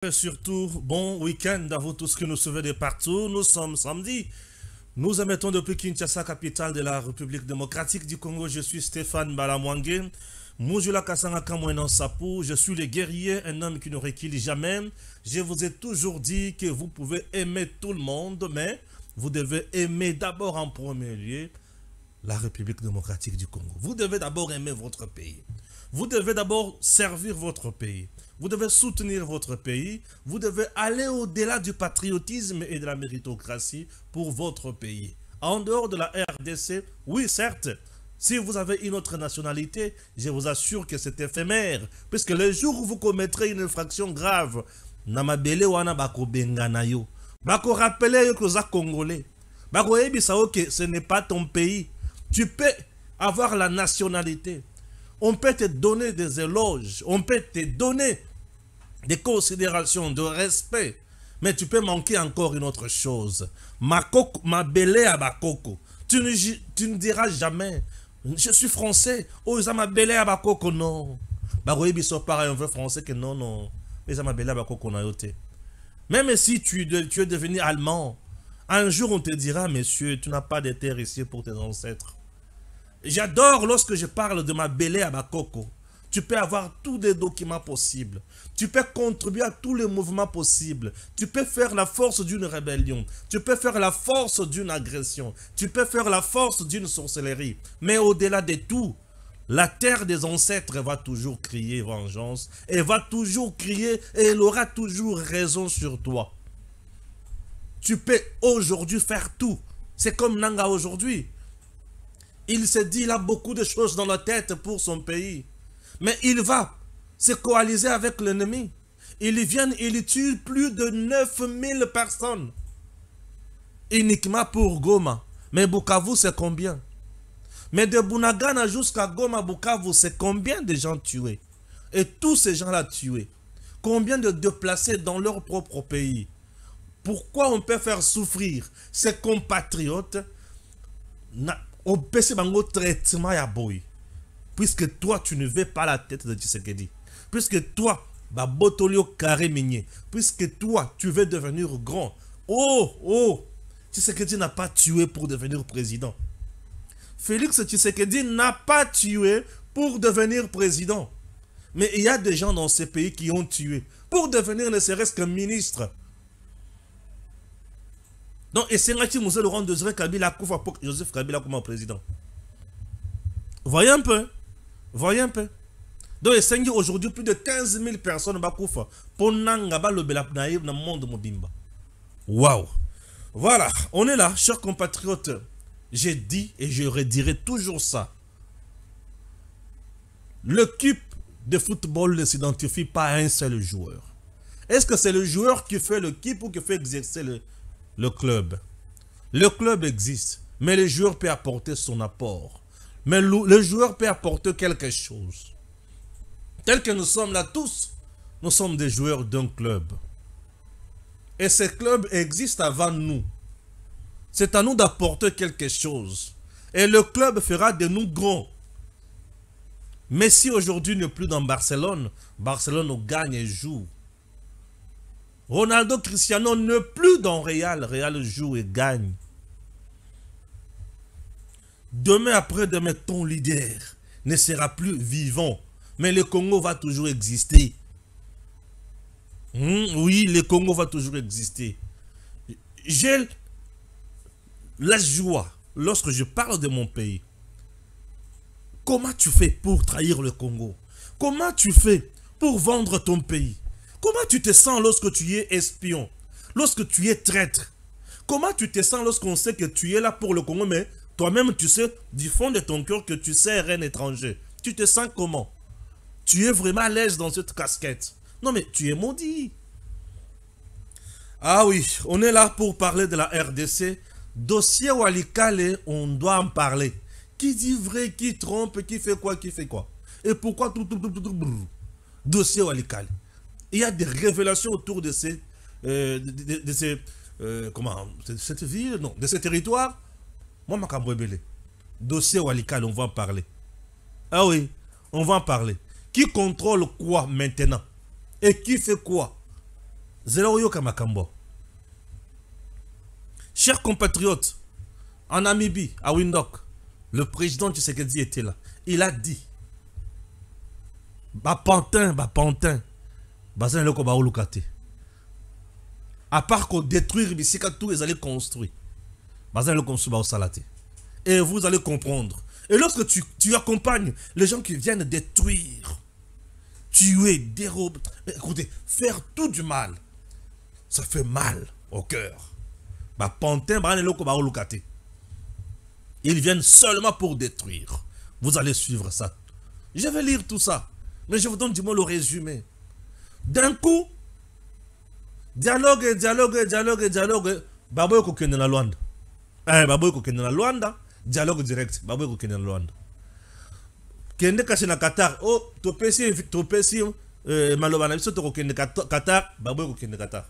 Et surtout, bon week-end à vous tous qui nous suivez de partout. Nous sommes samedi. Nous émettons depuis Kinshasa, capitale de la République démocratique du Congo. Je suis Stéphane Balamwangue. Mujula Kasanga Kamwenan Sapou. Je suis le guerrier, un homme qui ne recule jamais. Je vous ai toujours dit que vous pouvez aimer tout le monde, mais vous devez aimer d'abord en premier lieu la République démocratique du Congo. Vous devez d'abord aimer votre pays. Vous devez d'abord servir votre pays. Vous devez soutenir votre pays. Vous devez aller au-delà du patriotisme et de la méritocratie pour votre pays. En dehors de la RDC, oui, certes, si vous avez une autre nationalité, je vous assure que c'est éphémère. Puisque le jour où vous commettrez une infraction grave, namabele wana bako benganayo, bako rappeler yo que vous êtes congolais, bako ebisa que ce n'est pas ton pays. Tu peux avoir la nationalité. On peut te donner des éloges, on peut te donner des considérations, de respect. Mais tu peux manquer encore une autre chose. Ma belé à Bakoko. Tu ne diras jamais, je suis français. Oh, ça m'a belé à Bakoko, non. Baroye biso pareil, un vrai français que non, non. Mais ça m'a belé à Bakoko, na yote. Même si tu es devenu allemand, un jour on te dira, monsieur, tu n'as pas de terre ici pour tes ancêtres. J'adore lorsque je parle de ma belé à Bakoko. Tu peux avoir tous les documents possibles. Tu peux contribuer à tous les mouvements possibles. Tu peux faire la force d'une rébellion. Tu peux faire la force d'une agression. Tu peux faire la force d'une sorcellerie. Mais au-delà de tout, la terre des ancêtres va toujours crier vengeance. Elle va toujours crier et elle aura toujours raison sur toi. Tu peux aujourd'hui faire tout. C'est comme Nanga aujourd'hui. Il se dit, il a beaucoup de choses dans la tête pour son pays. Mais il va se coaliser avec l'ennemi. Ils viennent, ils tuent plus de 9000 personnes. Uniquement pour Goma. Mais Bukavu, c'est combien? Mais de Bunagana jusqu'à Goma, Bukavu, c'est combien de gens tués? Et tous ces gens-là tués. Combien de déplacés dans leur propre pays? Pourquoi on peut faire souffrir ses compatriotes? On peut se faire un traitement à boy. Puisque toi, tu ne veux pas la tête de Tshisekedi. Puisque toi, Botolio carré minier. Puisque toi, tu veux devenir grand. Oh, Tshisekedi n'a pas tué pour devenir président. Félix Tshisekedi n'a pas tué pour devenir président. Mais il y a des gens dans ces pays qui ont tué pour devenir ne serait-ce qu'un ministre. Donc, et c'est Ngati Moussa Laurent Désiré Kabila Koufa pour Joseph Kabila comme président. Voyez un peu. Voyez un peu. Donc, il y a aujourd'hui plus de 15 000 personnes qui pour Nangaba le Belapnaïb dans le monde mobimba. Waouh! Voilà, on est là, chers compatriotes. J'ai dit et je redirai toujours ça. L'équipe de football ne s'identifie pas à un seul joueur. Est-ce que c'est le joueur qui fait l'équipe ou qui fait exercer le club? Le club existe, mais le joueur peut apporter son apport. Mais le joueur peut apporter quelque chose. Tel que nous sommes là tous, nous sommes des joueurs d'un club. Et ce club existe avant nous. C'est à nous d'apporter quelque chose. Et le club fera de nous grands. Messi aujourd'hui n'est plus dans Barcelone. Barcelone gagne et joue. Ronaldo Cristiano n'est plus dans Real. Real joue et gagne. Demain après-demain, ton leader ne sera plus vivant. Mais le Congo va toujours exister. Oui, le Congo va toujours exister. J'ai la joie lorsque je parle de mon pays. Comment tu fais pour trahir le Congo? Comment tu fais pour vendre ton pays? Comment tu te sens lorsque tu es espion? Lorsque tu es traître? Comment tu te sens lorsqu'on sait que tu es là pour le Congo, mais toi-même, tu sais, du fond de ton cœur, que tu sers un étranger. Tu te sens comment? Tu es vraiment à l'aise dans cette casquette? Non, mais tu es maudit. Ah oui, on est là pour parler de la RDC. Dossier Walikale, on doit en parler. Qui dit vrai, qui trompe, qui fait quoi? Et pourquoi tout. Dossier Walikale. Il y a des révélations autour de ces... cette ville, non, de ce territoire. Moi, je dossier Walikale, on va en parler. Ah oui, on va en parler. Qui contrôle quoi maintenant? Et qui fait quoi? Zéro yoka makambo. Chers compatriotes, en Namibie, à Windhoek, le président Tshisekedi était là. Il a dit, bah pantin, bazan loko ba olukate. À part qu'on détruire bisika tout, ils allaient construire. Bazan loko msuba osalate. Et vous allez comprendre. Et lorsque tu accompagnes les gens qui viennent détruire, tuer, dérober, écoutez, faire tout du mal, ça fait mal au cœur. Bah pantin, bazan loko ba olukate. Ils viennent seulement pour détruire. Vous allez suivre ça. Je vais lire tout ça. Mais je vous donne du moins le résumé. D'un coup, dialogue. Baboy kokende na Luanda. Baboy kokende na Luanda. Dialogue direct. Baboy kokende na Luanda. Kende kache na Qatar. Oh, topesi malobana biso to kokende Qatar. Baboy kokende Qatar.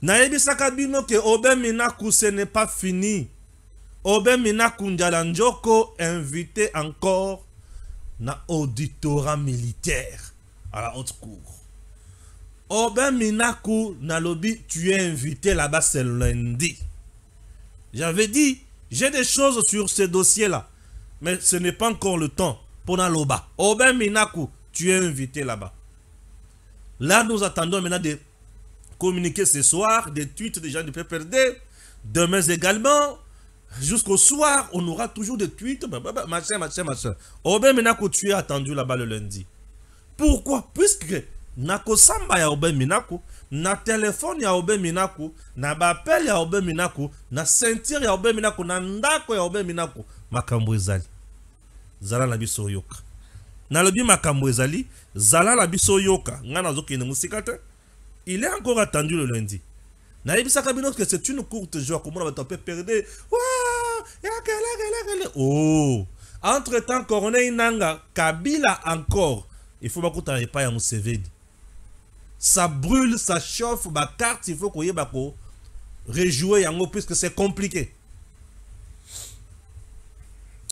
Naebisaka bino ke Oben Minaku ce n'est pas fini. Oben Minaku Ndialanjoko invité encore na auditorat militaire à la haute cour. Oben Minaku na lobby, tu es invité là-bas c'est lundi. J'avais dit, j'ai des choses sur ce dossier-là, mais ce n'est pas encore le temps pour Naloba. Oben Minaku, tu es invité là-bas. Là, nous attendons maintenant de communiquer ce soir, des tweets des gens du PPRD, demain également, jusqu'au soir, on aura toujours des tweets, machin. Oben Minaku, tu es attendu là-bas le lundi. Pourquoi? Puisque Nako Samba ya Oben Minaku, na téléphone ya Oben Minaku, na bapel ya Oben Minaku, na ceinture ya Oben Minaku, na ndako ya Oben Minaku, makambo ezali. Zala na biso yoka. Na lobi makambo ezali, zala la biso yoka. Ngana zoki ne musikate. Il est encore attendu le lundi. Que c'est une courte joie. Comment on va peut perdre. Oh. Entre-temps, Corneille Nanga, Kabila encore. Il faut pas pas à Museveni. Ça brûle, ça chauffe, ma carte, il faut qu'on y ait rejouer yango puisque c'est compliqué.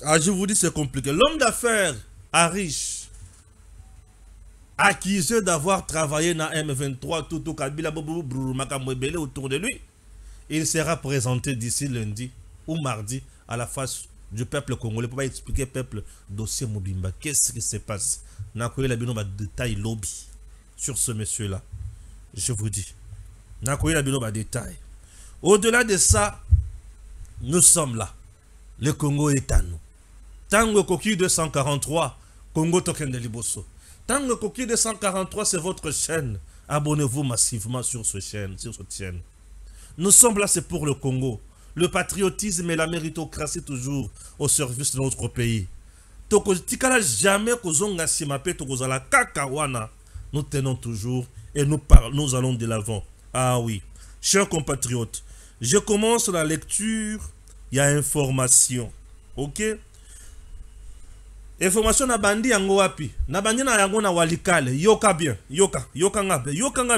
Ah, je vous dis c'est compliqué. L'homme d'affaires Arish, accusé d'avoir travaillé dans M23, tout Kabila Makamwebele autour de lui, il sera présenté d'ici lundi ou mardi à la face du peuple congolais pour expliquer au peuple dossier Mobimba. Qu'est-ce qui se passe? Nakoye la bino ba détail lobby sur ce monsieur-là. Je vous dis. Nakoye la bino ba détail. Au-delà de ça, nous sommes là. Le Congo est à nous. Tango Koki 243, Congo Token de Liboso. Tango Koki 243, c'est votre chaîne. Abonnez-vous massivement sur cette chaîne. Nous sommes là, c'est pour le Congo. Le patriotisme et la méritocratie toujours au service de notre pays. Jamais nous tenons toujours et nous allons de l'avant. Ah oui, chers compatriotes, je commence la lecture. Il y a information. Ok? Information na bandi yango wapi. Na bandi na yango na walikale. Yoka bien. Yoka nga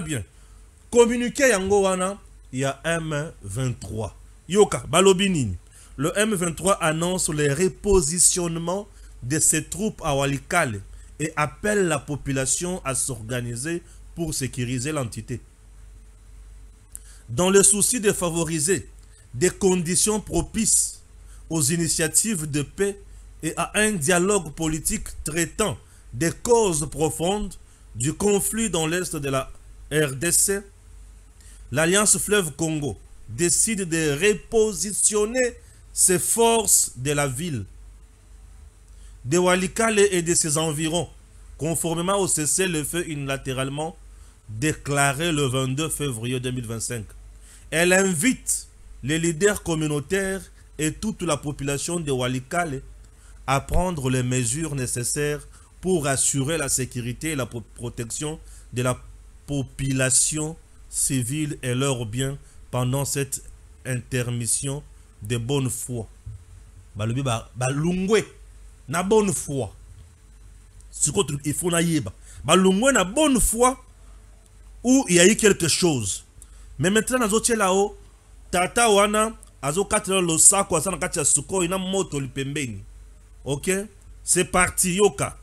bien. Communiqué yango wana. Il y a M23. Yoka, balobinini. Le M23 annonce le repositionnement de ses troupes à Walikale et appelle la population à s'organiser pour sécuriser l'entité. Dans le souci de favoriser des conditions propices aux initiatives de paix et à un dialogue politique traitant des causes profondes du conflit dans l'est de la RDC, l'Alliance Fleuve Congo décide de repositionner ses forces de la ville de Walikale et de ses environs, conformément au cessez-le-feu unilatéralement déclaré le 22 février 2025. Elle invite les leaders communautaires et toute la population de Walikale à prendre les mesures nécessaires pour assurer la sécurité et la protection de la population civile et leurs biens pendant cette intermission de bonne foi. Balungwe na bonne foi. Il faut na yeba. Balungwe na bonne foi où il y a eu quelque chose. Mais maintenant nazo là-haut, tata wana azo katela lo sako asana kati ya suko ina moto lipembeni. Ok? C'est parti yoka.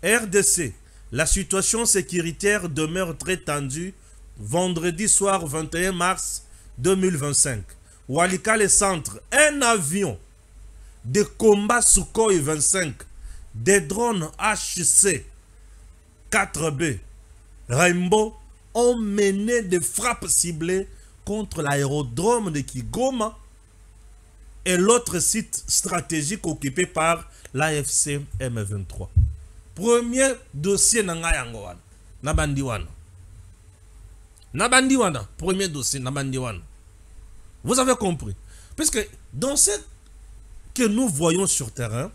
RDC. La situation sécuritaire demeure très tendue. Vendredi soir 21 mars 2025. Walikale Centre, un avion de combat Sukhoi 25, des drones HC 4B, Rainbow ont mené des frappes ciblées contre l'aérodrome de Kigoma et l'autre site stratégique occupé par l'AFC M23. Premier dossier Nangayangoan, Nabandiwan. Nabandiwana, premier dossier Nabandiwana. Vous avez compris. Puisque dans ce que nous voyons sur terrain,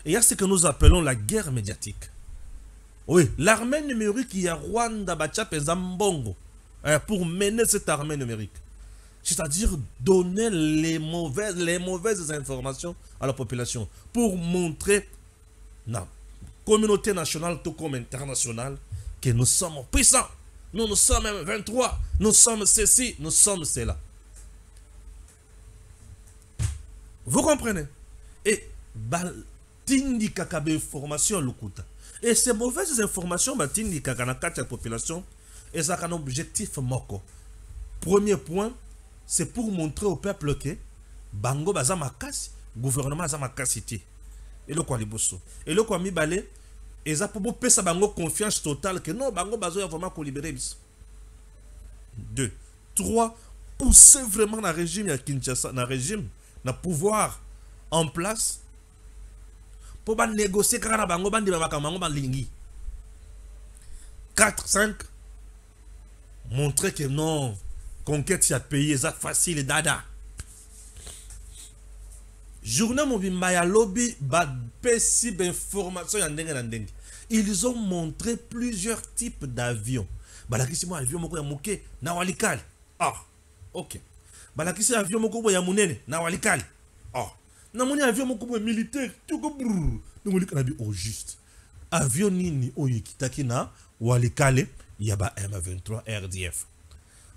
il y a ce que nous appelons la guerre médiatique. Oui, l'armée numérique, il y a Rwanda, Bachap et Zambongo pour mener cette armée numérique. C'est-à-dire donner les mauvaises informations à la population pour montrer la communauté nationale tout comme internationale que nous sommes puissants. Nous sommes M23, nous sommes ceci, nous sommes cela. Vous comprenez? Et tindi kakabe information lukuta. Et ces mauvaises informations tindi kakana la population et ça a un objectif moko. Premier point, c'est pour montrer au peuple que bango baza makasi, gouvernement baza makasi ti. Et le quoi liboso. Et le quoi mi balé et ça pour pesa bango confiance totale que non bango bazo vraiment qu'on libérer bis. 2. 3. Pousser vraiment le régime à Kinshasa, le régime, le pouvoir en place pour négocier quand bango bandi bango lingi. 4. 5. Montrer que non conquête y pays c'est facile dada. Journée Mobimba lobby pesi information ils ont montré plusieurs types d'avions. Balakisi mo avion moko ya moke na Walikale. Ah, OK. Balakisi avion moko ya munene na Walikale. Ah. Na moni avion moko militaire tout ko brrr. Donc on dit au juste. Avion nini oyikitaki na Walikale ya ba M23 RDF.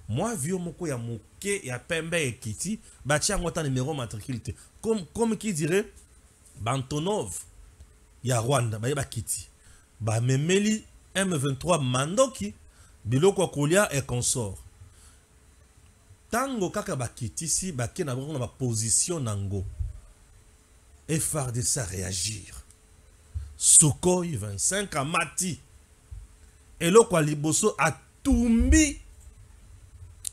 Moi avion moko ya moke ya pembe ekiti ba tia ngota numéro matricule comme qui dirait Bantonov ya Rwanda ba kiti. Ba memeli M23 mandoki biloko kolia et consort. Tango kaka bakiti si bake na ba position nango. Et FARDC à réagir. Sukhoi 25 a mati. Et le kwa liboso a tumbi.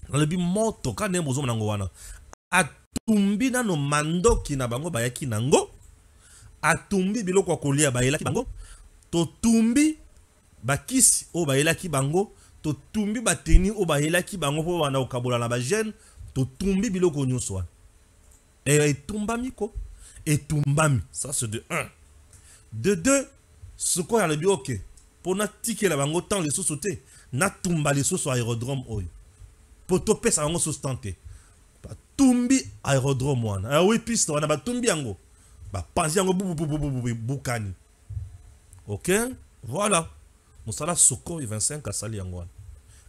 Dans le bi moto ka ne mozo nango wana. A tumbi na no mandoki na bango bayaki nango. A tumbi biloko kolia bayelaki bango. To tumbi bakisi o bayelaki bango. To tumbi bateni o bayelaki bango po wana okabola na ba jeune. To tumbi biloko nyonso. Et tumbami ko. Et tumbami, ça c'est de 1. De 2, ce qu'on a le bio ok. Pour na ticket la bango tant les sous sauter, na tumba les sous sur aérodrome oyo. Pour topé ça bango sustenter. Ba tumbi aérodrome wana. Ah oui piste wana ba tumbi yango. Ba panzi yango bukani. OK? Voilà. Mosala Sukhoi 25 a sali yango wana.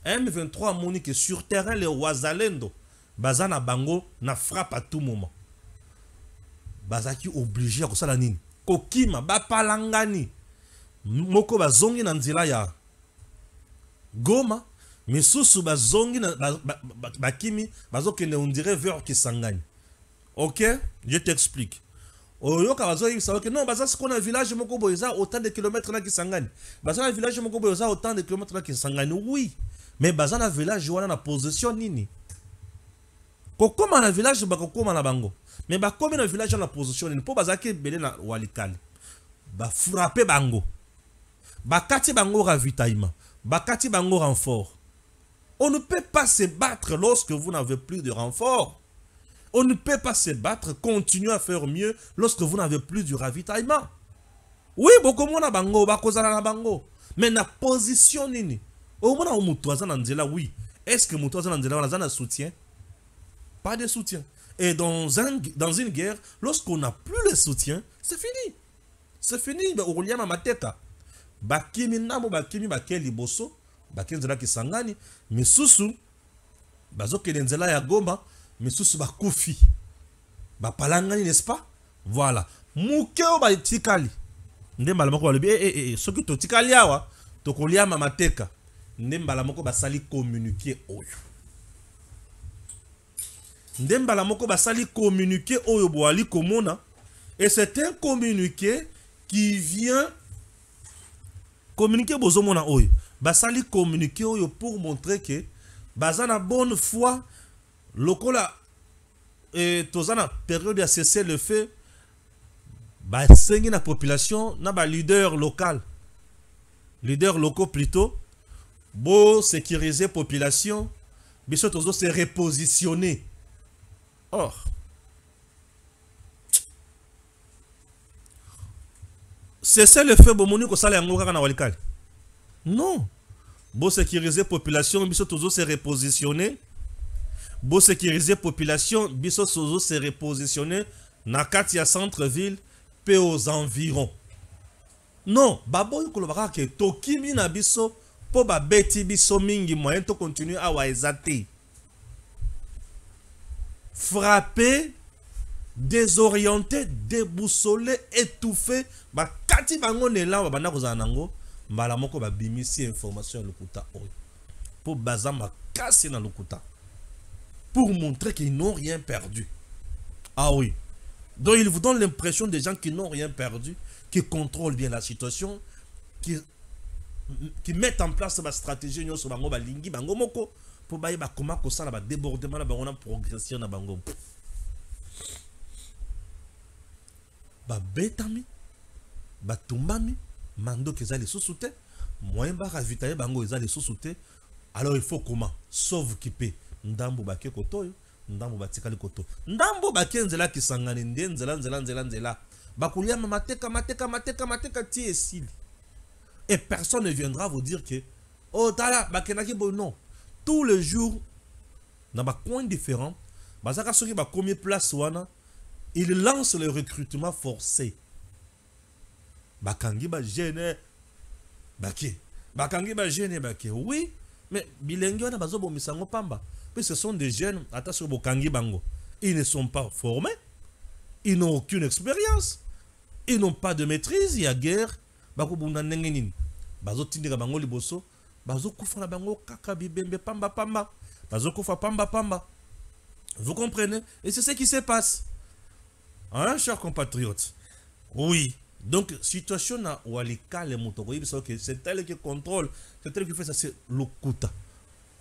M23 moni que sur terrain les Wazalendo bazana bango na frappe à tout moment. Bazaki obligé à ça nini kokima bapalangani moko bazongi na nzela ya Goma misusu bazongi na bakimi bazokende on dirait vers Kisangani. OK, je t'explique. Oyoka bazoyi ça que non bazasi qu'on a village moko boza autant de kilomètres na Kisangani. Bazana village moko boza autant de kilomètres na Kisangani. Oui, mais bazana village wana na position nini? Kokoma na village bakokoma na bango. Mais bah comme dans le village dans la position, il ne peut pas belé na Walikale. Bah frapper bango. Bah kati bango ravitaillement. Bah kati bango renfort. On ne peut pas se battre lorsque vous n'avez plus de renfort. On ne peut pas se battre, continuer à faire mieux lorsque vous n'avez plus du ravitaillement. Oui, beaucoup mona bango, bah kozala na bango. Mais na position nini. Au moins on mutoza nanzela oui. Est-ce que mutoza nanzela on a soutien? Pas de soutien. Et dans une guerre, lorsqu'on n'a plus le soutien, c'est fini. C'est fini. Oruliama mateka. Bakimi namo bakimi bakeli boso. Bakenzela kisangani. Misusu. Bazoke denzela ya Goma. Misusu bakufi. Bapalangani, n'est-ce pas? Voilà. Mukeo ba tikali. Nde malama ko balobi. Soki to tikali awa. tokolia mamateka ndembala moko basali communiquer oyo ndembala moko basali communiquer oyo boali komona et c'est un communiqué qui vient communiquer bozomona oyo basali communiquer oyo pour montrer que bazana bonne foi lokola tozana période à cesser le feu basengi na population na ba leader local leader locaux plutôt bo sécuriser population biso tozo se repositionner. Or cesser le feu bomoni ko sala yango kaka na walikali non bo sécuriser population biso tozo se repositionner bo sécuriser population biso tozo se repositionner na kati ya centre ville pe aux environs. Non, babo yukolobaka ke tokimi na biso po ba beti biso mingi moyen to continuer à waizate. Frappé, désorienté, déboussolé, étouffé, ba kati bango nela ba bana kozana nango, mbala moko ba bimisi information lokuta oyo. Po bazama kasi na lokuta. Pour montrer qu'ils n'ont rien perdu. Ah oui. Donc il vous donne l'impression des gens qui n'ont rien perdu, qui contrôlent bien la situation, qui mettent en place ma stratégie sur bango balingi bango moko pour baye ba koma ko sala ba débordement na bango na progression na bango. Ba betami, ba tumbami, mando ke zali sous-souté, moyen ba ravitailler bango ezali sous-souté. Alors il faut comment? Sauve qui peut ndambo ba ke kotoyo. Ndambo batikali koto ndambo bakenzela kisangani nzela bakulia mateka ti esili et personne ne viendra vous dire que oh tala bakenaki bo non tous les jours dans ba coin différent bazaka soki ba komi place wana il lance le recrutement forcé bakangi ba jeune bakangi ba jeune oui mais bilengi wana bazo bomisango pamba. Puis ce sont des jeunes, attention, ils ne sont pas formés, ils n'ont aucune expérience, ils n'ont pas de maîtrise, il y a guerre. Vous comprenez? Et c'est ce qui se passe. Hein, chers compatriotes? Oui. Donc, situation na walika le motokoyi, c'est elle qui contrôle, c'est elle qui fait ça, c'est l'okuta.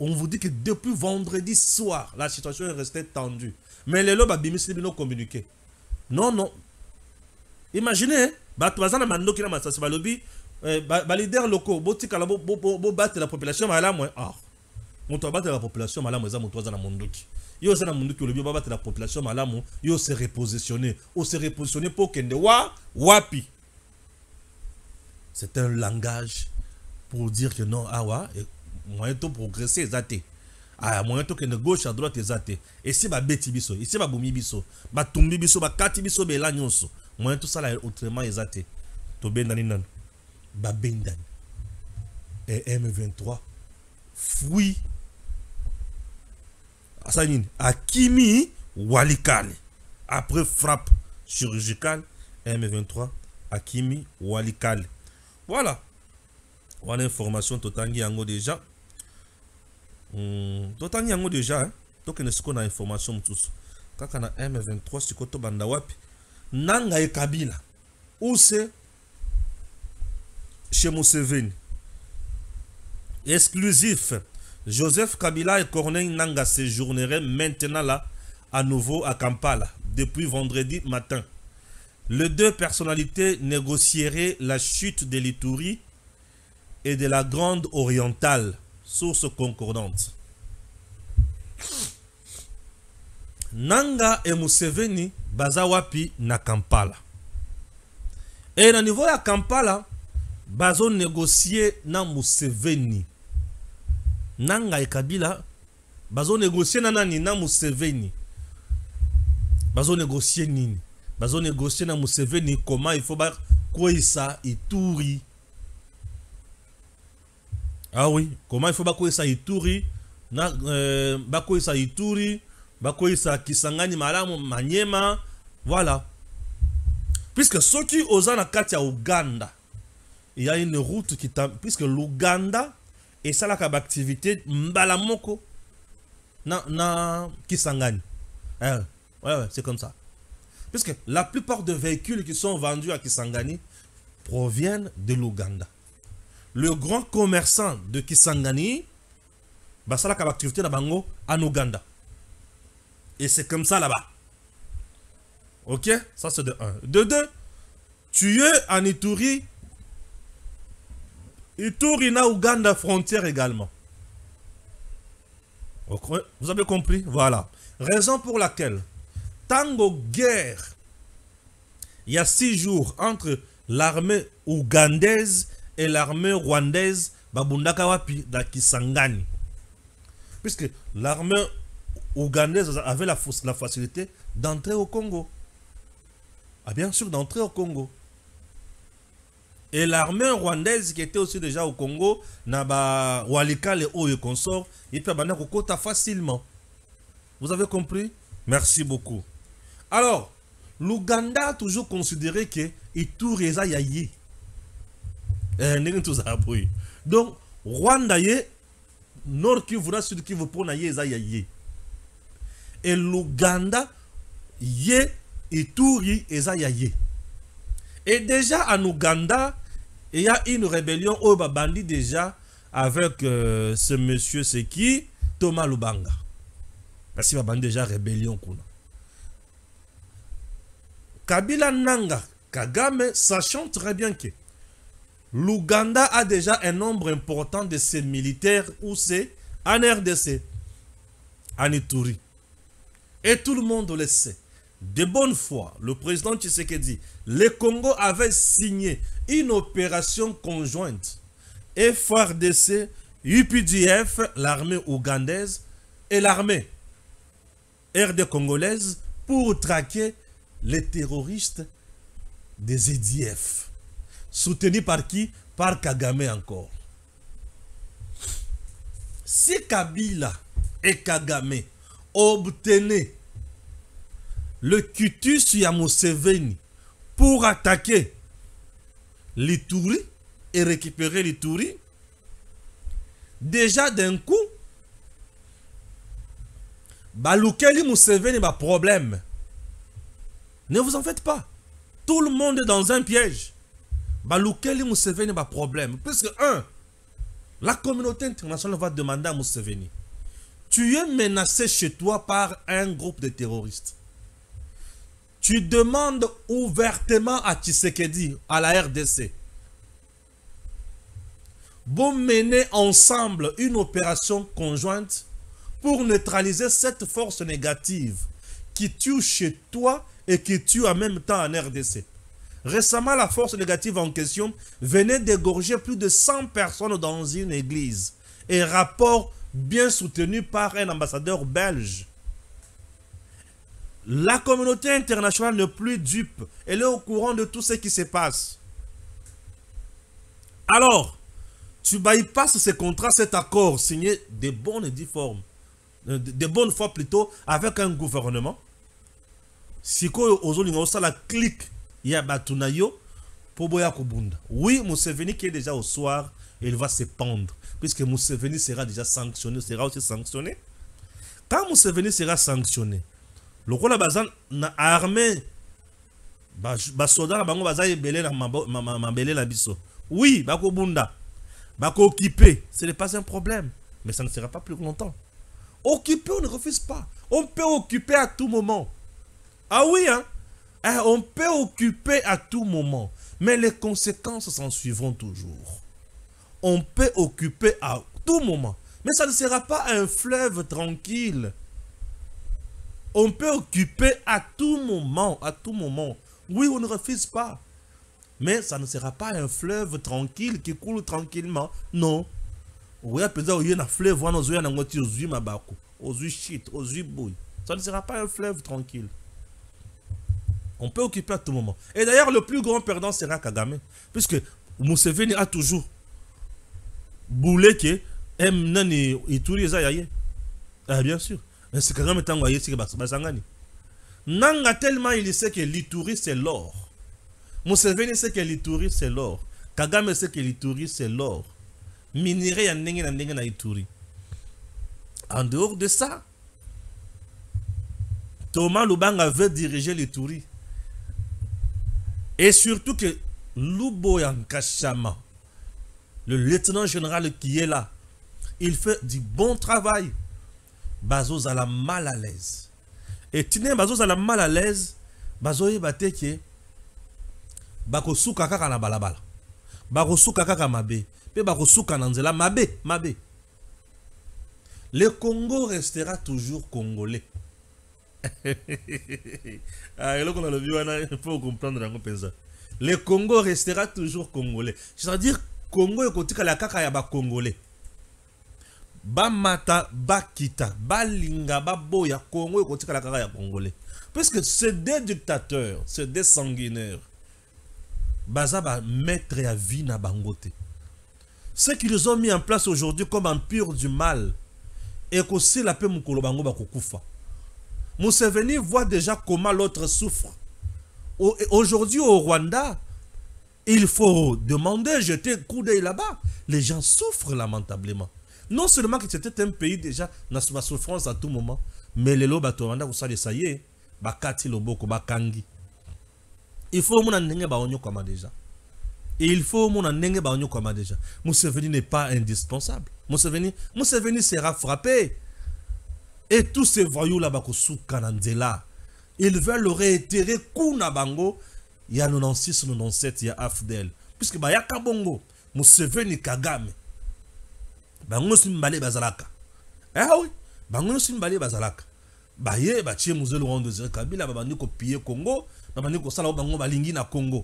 On vous dit que depuis vendredi soir, la situation est restée tendue. Mais les lobes abimisli bino communiqué. Non, non. Imaginez, batouazana mando qui n'a pas ça, lobby, leader locaux, botika la battre la population, malala moins. Ah, on doit battre la population, malala moins, on doit mondoki. Yo zana mondoki, le bio battre la population, malala moins, yo se repositionner, ou se repositionner pour kende wapi. C'est un langage pour dire que non, ah wa. Moyen de progresser exacté. Ah moyen de que de gauche à droite exacté. Et si ba beti biso, ici ba boumi biso, ba tumbi biso, ba kati biso be la nyonso. Moyen tout ça là autrement exacté. To bendani nan. Ba bendani. Et M23 fui. Asanine Akimi Walikale. Après frappe chirurgicale M23 Akimi Walikale. Voilà. On a information totangi yango déjà. Totangi yango déjà hein. Donc ne siko na information tous. Kaka na M23 sikoto banda wapi. Nanga e Kabila. Où c'est chez Museveni. Exclusif. Joseph Kabila et Corneille Nanga séjourneraient maintenant là à nouveau à Kampala depuis vendredi matin. Les deux personnalités négocieraient la chute de l'Ituri et de la Grande Orientale, source concordante. Nanga et Museveni bazawapi na Kampala. Et au niveau de Kampala, bazo négocier na Museveni. Nanga et Kabila bazo négocier na nani na Museveni. Bazo négocier nini? Bazo négocier na Museveni comment il faut ba Koisa Ituri. Ah oui, comment il faut Bakoisa Ituri, na Bakoisa Ituri, Bakoisa Kisangani Malamu, Maniema, voilà. Puisque ceux qui osent na kati ya Uganda, il y a une route qui t'a... Puisque l'Ouganda et ça la activité Mbalamoko na Kisangani. Ouais, c'est comme ça. Puisque la plupart des véhicules qui sont vendus à Kisangani proviennent de l'Ouganda. Le grand commerçant de Kisangani, bah ça la activité na bango en Ouganda. Et c'est comme ça là-bas. Ok? Ça c'est de 1. De 2, tu es en Ituri. Ituri na Ouganda frontière également. Okay. Vous avez compris? Voilà. Raison pour laquelle, tango guerre, il y a 6 jours entre l'armée ougandaise et l'armée rwandaise, babundaka wapi da Kisangani. Puisque l'armée ougandaise avait la facilité d'entrer au Congo. Ah, bien sûr, d'entrer au Congo. Et l'armée rwandaise qui était aussi déjà au Congo, Naba Walikale et consort, il peut abandoner Kokota facilement. Vous avez compris? Merci beaucoup. Alors, l'Ouganda a toujours considéré que Ituri eza yaye. Donc, Rwanda ye, Nord Kivu na Sud Kivu pour na ye eza yaye. Et l'Ouganda ye Ituri eza yaye. Et déjà en Ouganda, il y a une rébellion au Babandi déjà avec ce monsieur, c'est qui? Thomas Lubanga. Parce qu'il y a déjà rébellion. Kabila Nanga Kagame, sachant très bien que l'Ouganda a déjà un nombre important de ses militaires où c'est en RDC, en Ituri. Et tout le monde le sait. De bonne foi, le président Tshisekedi, le Congo avait signé une opération conjointe FARDC, UPDF, l'armée ougandaise et l'armée RD congolaise pour traquer les terroristes des EDF. Soutenus par qui? Par Kagame encore. Si Kabila et Kagame obtenaient le cutus ya Museveni pour attaquer l'Ituri et récupérer l'Ituri, déjà d'un coup, Balukeli Museveni a problème. Ne vous en faites pas. Tout le monde est dans un piège. Balukeli Museveni a problème. Puisque, la communauté internationale va demander à Museveni, tu es menacé chez toi par un groupe de terroristes. Tu demandes ouvertement à Tshisekedi, à la RDC, vous menez ensemble une opération conjointe pour neutraliser cette force négative qui tue chez toi et qui tue en même temps en RDC. Récemment, la force négative en question venait d'égorger plus de 100 personnes dans une église. Et rapport bien soutenu par un ambassadeur belge. La communauté internationale n'est plus dupe. Elle est au courant de tout ce qui se passe. Alors, tu bypasses ce contrat, cet accord signé de bonne et due forme, de bonne foi plutôt, avec un gouvernement. Si la clique, il y a Batunayo, pour Boya Kobunda. Oui, Museveni qui est déjà au soir, il va se pendre. Puisque Museveni sera déjà sanctionné, sera aussi sanctionné. Quand Museveni sera sanctionné, le rôle na armée basoda bango bazaye belé na mabelé la biso. Oui, bako bunda. Bako occupé, ce n'est pas un problème, mais ça ne sera pas plus longtemps. Occuper, on ne refuse pas. On peut occuper à tout moment. Ah oui, hein? On peut occuper à tout moment, mais les conséquences s'en suivront toujours. On peut occuper à tout moment, mais ça ne sera pas un fleuve tranquille. On peut occuper à tout moment, à tout moment. Oui, on ne refuse pas. Mais ça ne sera pas un fleuve tranquille qui coule tranquillement. Non. Oui, un fleuve, ça ne sera pas un fleuve tranquille. On peut occuper à tout moment. Et d'ailleurs, le plus grand perdant sera Kagame. Puisque Museveni a toujours boulé que bien sûr. Mais c'est Kagame qui a dit que Nanga tellement il sait que l'Ituri c'est l'or. Museveni sait que l'Ituri c'est l'or. Kagame sait que l'Ituri c'est l'or. Minerai ya ndenge na Ituri. En dehors de ça, Thomas Lubanga veut diriger l'Ituri. Et surtout que Lubo Yankashama, le lieutenant général qui est là, il fait du bon travail. Bazos a la mal à l'aise. Et Tine Bazos a la mal à l'aise. Bazoye bateke. Bakosuka kaka na balabala. Bakosuka kaka mabe. Pe bakosuka nanzela mabe. Le Congo restera toujours congolais. Il faut comprendre. Le Congo restera toujours congolais. C'est-à-dire, Congo est côté la kaka ya ba congolais. Ba mata, ba kita, ba linga, ba boya, Congo est côté la kaka ya congolais. Parce que c'est des dictateurs, c'est des sanguinaires. Baza ba maître ya vie na bangote. Ce qu'ils ont mis en place aujourd'hui comme empire du mal. Et qu'aussi la paix mukolo bango ba kokufa. Museveni voit déjà comment l'autre souffre. Aujourd'hui au Rwanda, il faut demander, jeter coup d'œil là-bas. Les gens souffrent lamentablement. Non seulement que c'était un pays déjà dans sa souffrance à tout moment, mais les lots bato Rwanda vous savez ça y est, bakati loboko bakangi. Il faut mon nenge ba onyo comme déjà. Il faut mon nenge ba onyo comme déjà. Museveni n'est pas indispensable. Museveni sera frappé. Et tous ces voyous là-bas kanandela, ils veulent le réitérer kuna bango. Il y a 96, 97, il y a Afdel. Puisque il y a Kabongo, Museveni Kagame. Bango simbale bazalaka. Oui, bango simbale bazalaka. Baye batie muzelu rondo zere Kabila babandi ko piller Congo, babandi ko sala bango balingi na Congo.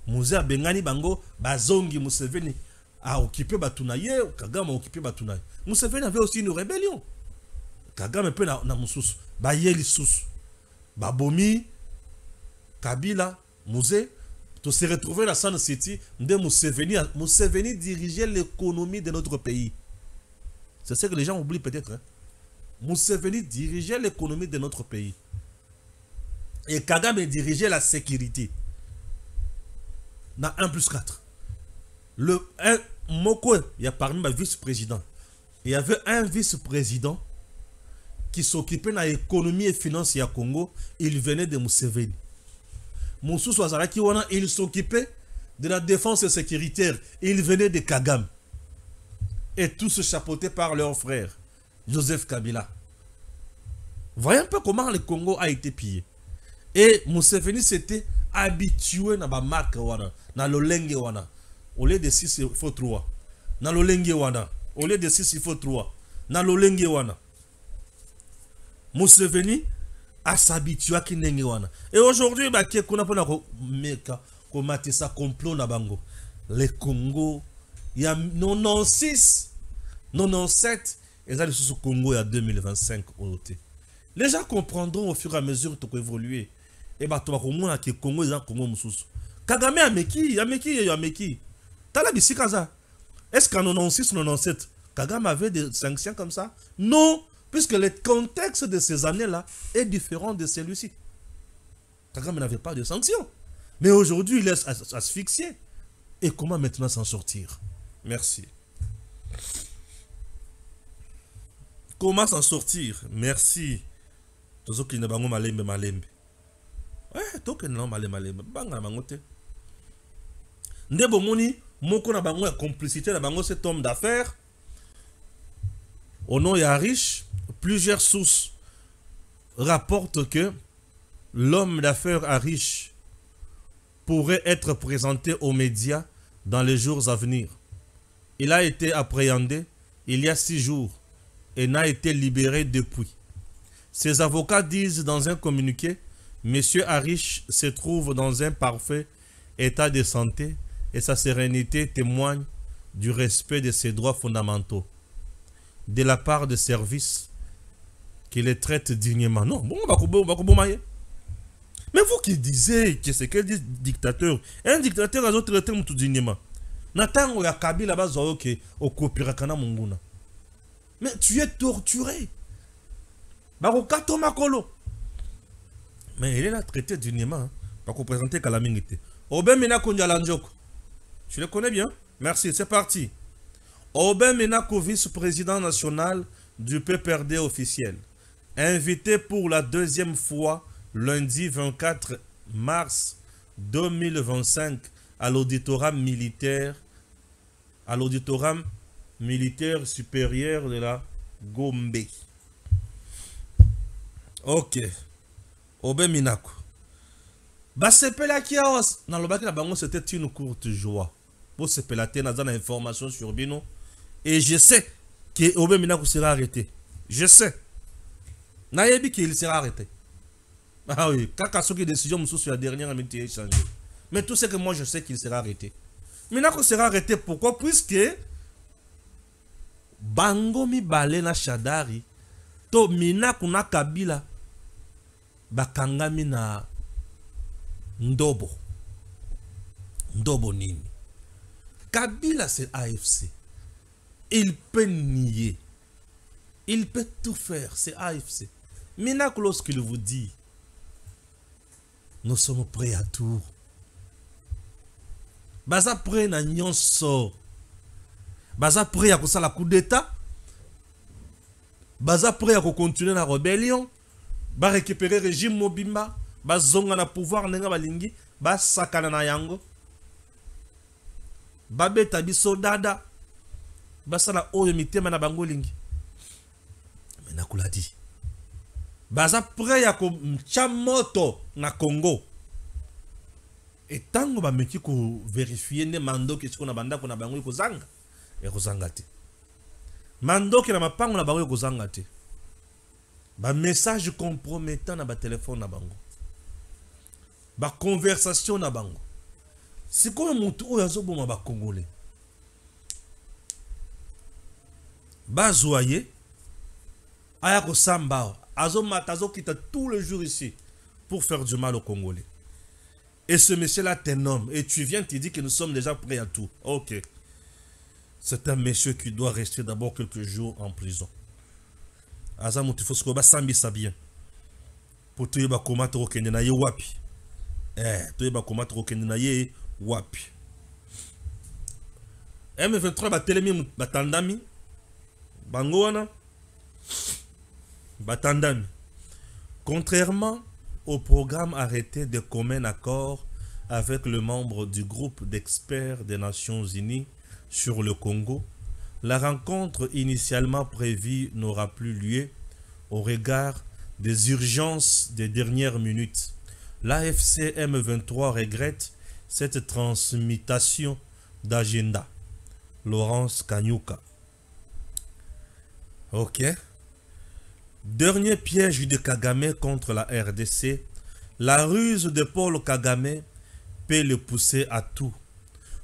Muze bengani bango bazongi Museveni a occupé Batunaye, Kagame a occupé Batunaye. Museveni avait aussi une rébellion. Kagame pe na mususu, baye li susu. Babomi Kabila, Mouzé, tout se retrouver dans San City, Museveni dirigeait l'économie de notre pays. C'est ce que les gens oublient peut-être. Hein? Museveni dirigeait l'économie de notre pays. Et Kagame dirigeait la sécurité. Dans 1+4. Moko, il y a parmi mes vice-présidents. Il y avait un vice-président qui s'occupait de l'économie et finances à Congo. Il venait de Museveni. Moussou Swazaraki wana, il s'occupait de la défense sécuritaire. Il venait de Kagame. Et tous chapeautés par leur frère, Joseph Kabila. Voyez un peu comment le Congo a été pillé. Et Museveni s'était habitué à la marque wana, na lolenge wana. Au lieu de 6, il faut 3. Na lolenge wana. Au lieu de 6, il faut 3. Na lolenge wana. Museveni à s'habituer à Kinengewana. Et aujourd'hui, bah, qui est qu'on a pour la ça complot na bango. Le Congo, il y a 96, 97, et ça, le Congo, il y a 2025. Les gens comprendront au fur et à mesure que tu évoluer. Et bah, tu vas comprendre que le Congo, il y a un Congo moussous. Kagame a Meki. T'as la bisikaza. Est-ce qu'en 96, 97, Kagame avait des sanctions comme ça? Non. Puisque le contexte de ces années-là est différent de celui-ci. Kagame n'avait pas de sanctions. Mais aujourd'hui, il est asphyxié. Et comment maintenant s'en sortir? Merci. Comment s'en sortir? Merci. Tozo ki ne bango malembe. Ouais, toke non malembe. Banga mangote. Ndebo moni, moko na bango ya complicité na bango cet homme d'affaires. Au nom ya riche, plusieurs sources rapportent que l'homme d'affaires à riche pourrait être présenté aux médias dans les jours à venir. Il a été appréhendé il y a 6 jours et n'a été libéré depuis. Ses avocats disent dans un communiqué, M. Arish se trouve dans un parfait état de santé et sa sérénité témoigne du respect de ses droits fondamentaux de la part de services qui les traitent dignement. Non, bon, mais vous qui disiez que c'est quel dictateur, un dictateur a d'autres traité tout dignement. Nathan ya Kabila bazo ke okopirakana munguna. Mais tu es torturé. Barokato makolo. Mais il est là traité dignement. Pas qu'on présenter Kalamingité. Obemina Konjala Njoko. Tu le connais bien? Merci, c'est parti. Aubin Menako, vice-président national du PPRD officiel, invité pour la deuxième fois lundi 24 mars 2025 à l'auditorat militaire supérieur de la Gombe. Ok. Aubin Menako. Basepela Kiaos. Dans le bac, c'était une courte joie. Pour se pelater dans une information sur Bino. Et je sais que Aubin Menako sera arrêté. Je sais. Naïbi qu'il sera arrêté. Ah oui, Kakasoki décision sur la dernière minute est changé. Mais tout ce que moi je sais qu'il sera arrêté. Menako sera arrêté pourquoi? Puisque Bango mi bale na Shadari to Menako na Kabila bakangami na Ndobo nini. Kabila c'est AFC. Il peut nier. Il peut tout faire. C'est AFC. Menako lorsqu'il vous dit nous sommes prêts à tout. Baza prêt na nyonso. Baza prêt à ça la coup d'état. Baza prêt à continuer la rébellion. Ba récupérer régime Mobimba. Ba zonga na pouvoir nenga balingi. Ba sakana na yango. Ba beta biso dada. Ba sala oyo mitema na bango lingi. Menako l'a dit. Baza prêt à moto na Congo. Et tango ba meki ko vérifier ne mando ke tiko na banda ko na bango ko zanga. E ko zanga te. Mando ke na mapango na bango ko zanga te. Ba message compromettant na ba téléphone na bango. Ba conversation na bango. Si comme mutu oyo azoboma ba congolais. Ba zoyer aya ko samba azo quitte tous les jours ici pour faire du mal aux Congolais. Et ce monsieur-là t'es un homme. Et tu viens te dire que nous sommes déjà prêts à tout. Ok. C'est un monsieur qui doit rester d'abord quelques jours en prison. Azam il faut que sambi ça bien. Pour te yeba combattre au Kenya na ye wapi. Te yeba combattre au Kenya na ye wapi. M23 ba telemi batandami. Bango wana. Batandami. Contrairement au programme arrêté de commun accord avec le membre du groupe d'experts des Nations Unies sur le Congo, la rencontre initialement prévue n'aura plus lieu au regard des urgences des dernières minutes. L'AFC M23 regrette cette transmutation d'agenda. Laurence Kanyuka. Ok. Dernier piège de Kagame contre la RDC, la ruse de Paul Kagame peut le pousser à tout.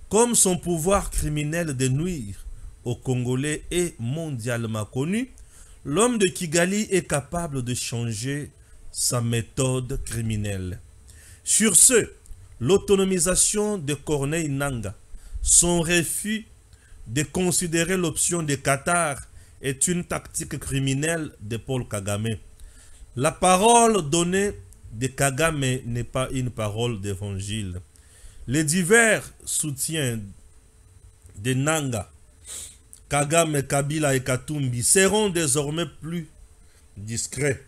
Comme son pouvoir criminel de nuire aux Congolais est mondialement connu, l'homme de Kigali est capable de changer sa méthode criminelle. Sur ce, l'autonomisation de Corneille Nangaa, son refus de considérer l'option de Qatar est une tactique criminelle de Paul Kagame. La parole donnée de Kagame n'est pas une parole d'évangile. Les divers soutiens de Nangaa, Kagame, Kabila et Katumbi seront désormais plus discrets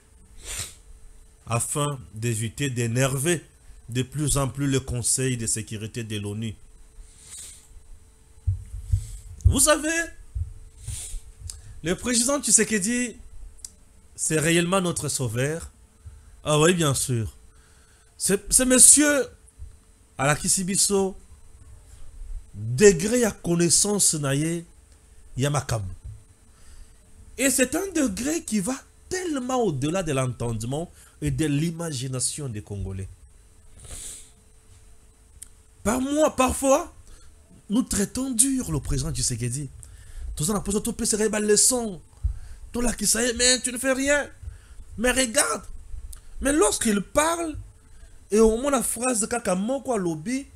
afin d'éviter d'énerver de plus en plus le Conseil de sécurité de l'ONU. Vous savez, le président Tshisekedi, c'est réellement notre sauveur. Ah oui, bien sûr. C'est monsieur à la Kisibiso, degré à connaissance naïe, Yamakam. Et c'est un degré qui va tellement au-delà de l'entendement et de l'imagination des Congolais. Parfois, nous traitons dur le président Tshisekedi. Tout ça, on a posé tout ces leçons. Tout là qui sait, mais tu ne fais rien. Mais regarde. Mais lorsqu'il parle, et au moins la phrase de Kakamoko lobby,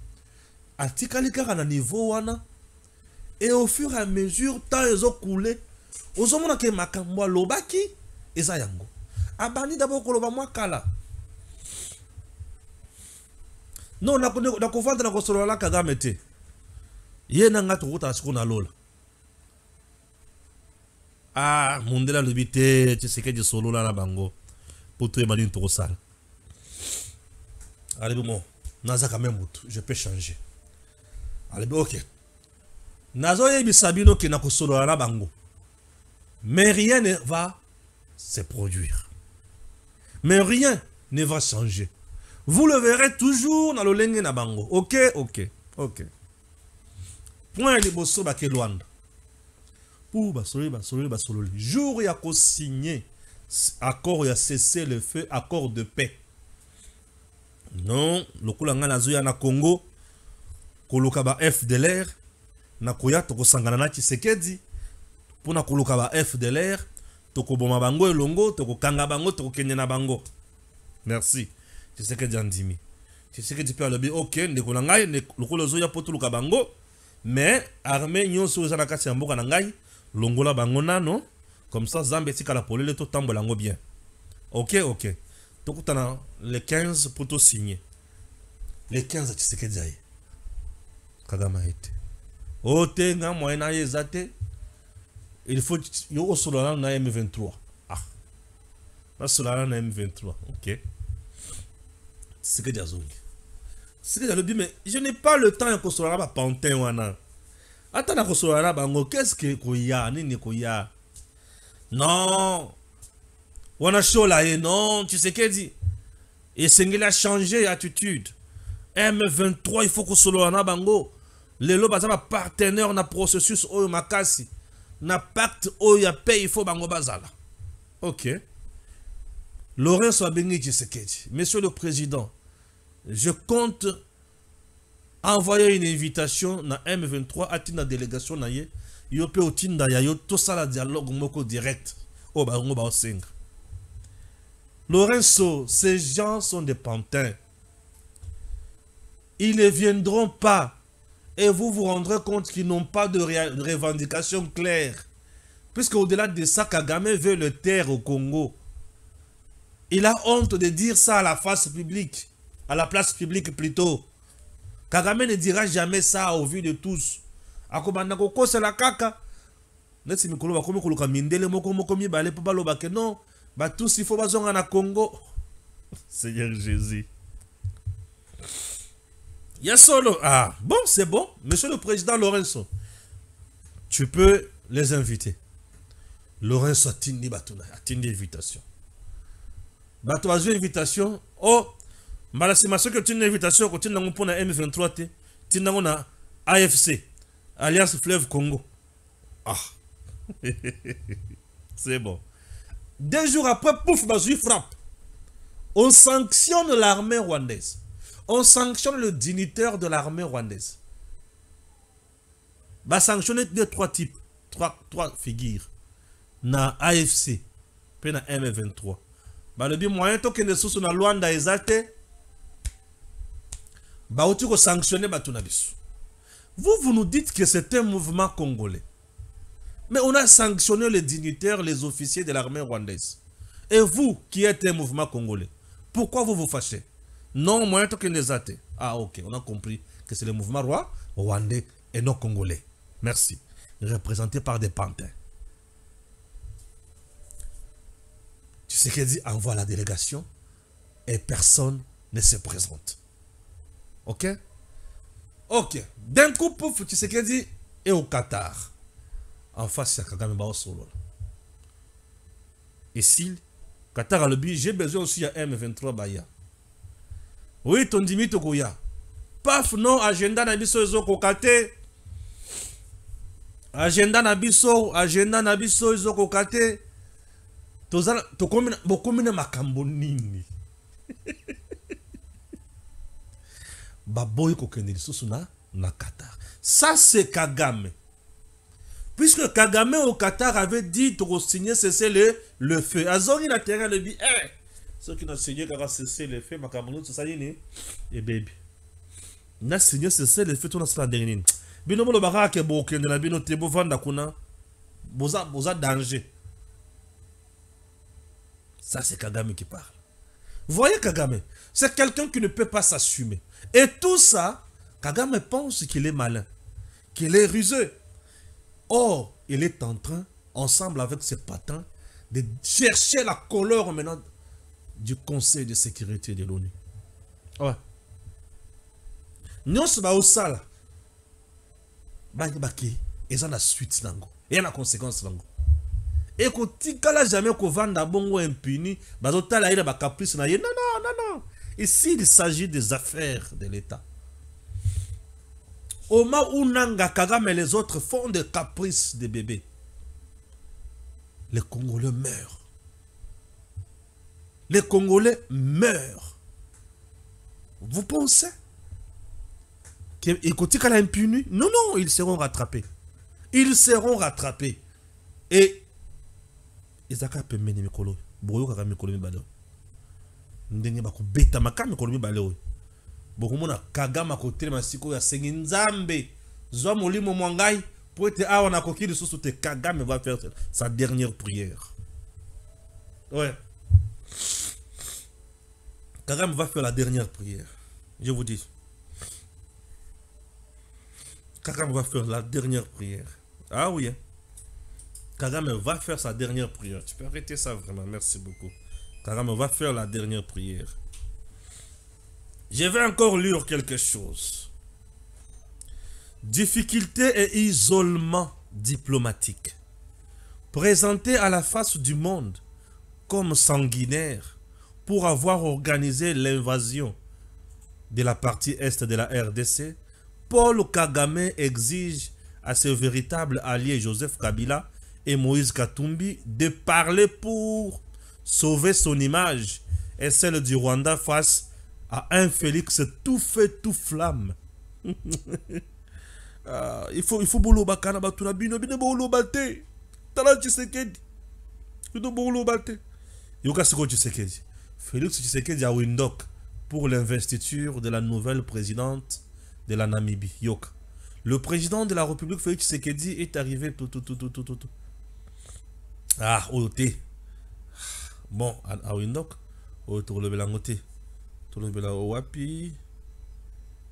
à Tikalikara na niveau wana, et au fur et à mesure, tant ils ont coulé, aux hommes qui makamwa lobaki, et zayango. Abani d'abord koloba moi kala. Non, on a confondu la Kagame te. Ye nanga to kota siko na lola. Ah, mondela lobité, tu sais que du solo là na bango. Pour toi malin to sale. Allez bon, naza quand même je peux changer. Allez OK. Nazo yebi sabino ki na ko solo na bango. Mais rien ne va se produire. Mais rien ne va changer. Vous le verrez toujours dans le lenge na bango. OK. Point liboso ba ke Luanda. Pour basoli. Jour ya ko signer accord ya cesser le feu, accord de paix. Non, lokola nga nazo ya na Congo koloka ba FDLR na koya to kosangana na Tshisekedi pona koloka ba FDLR to koboma bango elongo to kokanga bango to kokenya na bango. Merci. Tshisekedi andimi. Tshisekedi pe alobi OK ndeko na ngai lokola zo ya potuluka bango mais armée nyonso za na kati ya mboka na ngai longola bango nano comme ça Zambie tika la polele to tambola ngo bien. OK. Tokutana les 15 pour tout signer. Les 15 Tshisekedi aye. Kagame ete. Otenga moyena yezate. Il faut yo osolana na M23. Ah. Na solana na M23. OK. Tshisekedi azongi. Tshisekedi alobi mais je n'ai pas le temps ko solana ba pantin wana. Atana ko solana bango qu'est-ce que koya nini koya. Non. Wana shola ye non, Tshisekedi. Et Sengeli a changé d'attitude. M23, il faut que solo na bango. Les lots bazama partenaire na processus oyo makasi. Na pacte oyo paye il faut bango bazala. OK. Lorenzo Abengi Tshisekedi. Monsieur le Président, je compte envoyer une invitation na M23 à la délégation na ye. Yo pe otinda ya yo tout ça la dialogue moko direct. O bango ba osenga. Lorenzo, ces gens sont des pantins. Ils ne viendront pas. Et vous vous rendrez compte qu'ils n'ont pas de revendication claire. Puisque au-delà de ça, Kagame veut le taire au Congo. Il a honte de dire ça à la face publique. À la place publique plutôt. Kagame ne dira jamais ça au vu de tous. Akobanako c'est la kaka. Neti mikolo bakomi koluka mindele moko mibale po baloba ke non. Bah tous il faut bazonga na Congo. Seigneur Jésus. Yasolo. Ah, bon, c'est bon. Monsieur le Président Lorenzo, tu peux les inviter. Lorenzo atindi batuna, atindi invitation. Bato azu invitation. Oh, malasima soki otindi invitation ko tinda ngo na M23 te. Tinda ngo na AFC, Alliance Fleuve Congo. Ah. C'est bon. 2 jours après, pouf, Bazui frappe. On sanctionne l'armée rwandaise. On sanctionne le dignitaire de l'armée rwandaise. Va sanctionner 3 types, 3 figures. Na AFC, puis na M23. Bah le bien moyen to que ne sous na Luanda ezate. Bah tu ko sanctionner batunabisu. Vous nous dites que c'est un mouvement congolais. Mais on a sanctionné les dignitaires, les officiers de l'armée rwandaise. Et vous, qui êtes un mouvement congolais, pourquoi vous vous fâchez? Non, moi, que les athées. Ah, ok, on a compris que c'est le mouvement rwandais et non congolais. Merci. Représenté par des pantins. Tshisekedi envoie la délégation et personne ne se présente. Ok? Ok. D'un coup, pouf, Tshisekedi est au Qatar. En face, il y a Kagame Bao Solo. Et s'il, Qatar a le but, j'ai besoin aussi à M23 Baya. Oui, ton dimi Tokoya. Paf, non, agenda Nabiso Ezoko Kate. Agenda Nabiso Ezoko Kate. Tokomina makambo nini. Baboy kokende lisusu na Qatar. Ça, c'est Kagame. Puisque Kagame au Qatar avait dit de signer cesser le feu. Azori na terrain le dit, ceux qui n'ont signé qu'à cesser le feu, ma Cameroun, c'est ça, et baby. N'a signé cesser le feu, tout n'a pas dernier. Binomo le barak est beau, que de la bino tebo vanda kuna, boza danger. Ça, c'est Kagame qui parle. Vous voyez Kagame, c'est quelqu'un qui ne peut pas s'assumer. Et tout ça, Kagame pense qu'il est malin. qu'il est rusé. Or, il est en train, ensemble avec ses patins, de chercher la couleur maintenant du Conseil de sécurité de l'ONU. Ouais. Nous sommes au sala. Ils ont la suite nango. Et la conséquence nango. Et quand tu n'as jamais qu'on vende bongo impuni, bazotala ira ba caprice na ye. Non, non, non, non. Ici, il s'agit des affaires de l'État. Au moment où Nanga Kagame et les autres font des caprices de bébés, les Congolais meurent. Les Congolais meurent. Vous pensez qu'écoutez qu'elle a impuni? Non, non, ils seront rattrapés. Ils seront rattrapés. Et Isaka peut mener Mikolo. Boyo Kagame Mikolo Mibalo. Ndenge bako beta makame Mikolo Mibalo. Bokumona Kagame à côté de Masiko ya Senginzambe. Zwa molimo mwangai. Pour être awa na kokiri sous te Kagame va faire sa dernière prière. Ouais. Kagame va faire la dernière prière. Je vous dis. Kagame va faire la dernière prière. Ah oui. Hein? Kagame va faire sa dernière prière. Tu peux arrêter ça vraiment. Merci beaucoup. Kagame va faire la dernière prière. Je vais encore lire quelque chose. Difficulté et isolement diplomatique. Présenté à la face du monde comme sanguinaire pour avoir organisé l'invasion de la partie est de la RDC, Paul Kagame exige à ses véritables alliés Joseph Kabila et Moïse Katumbi de parler pour sauver son image et celle du Rwanda face à un Félix tout fait, tout flamme. Il faut bolo bakana batuna bino bino bolo balte. Tala Tshisekedi. Bino bolo balte. Yoka siko Tshisekedi. Félix Tshisekedi a Windhoek pour l'investiture de la nouvelle présidente de la Namibie. Yoka. Le président de la République Félix Tshisekedi est arrivé tout. Ah, oyote. Bon, à Windhoek. Autour le belangote. Tout le bela owapi.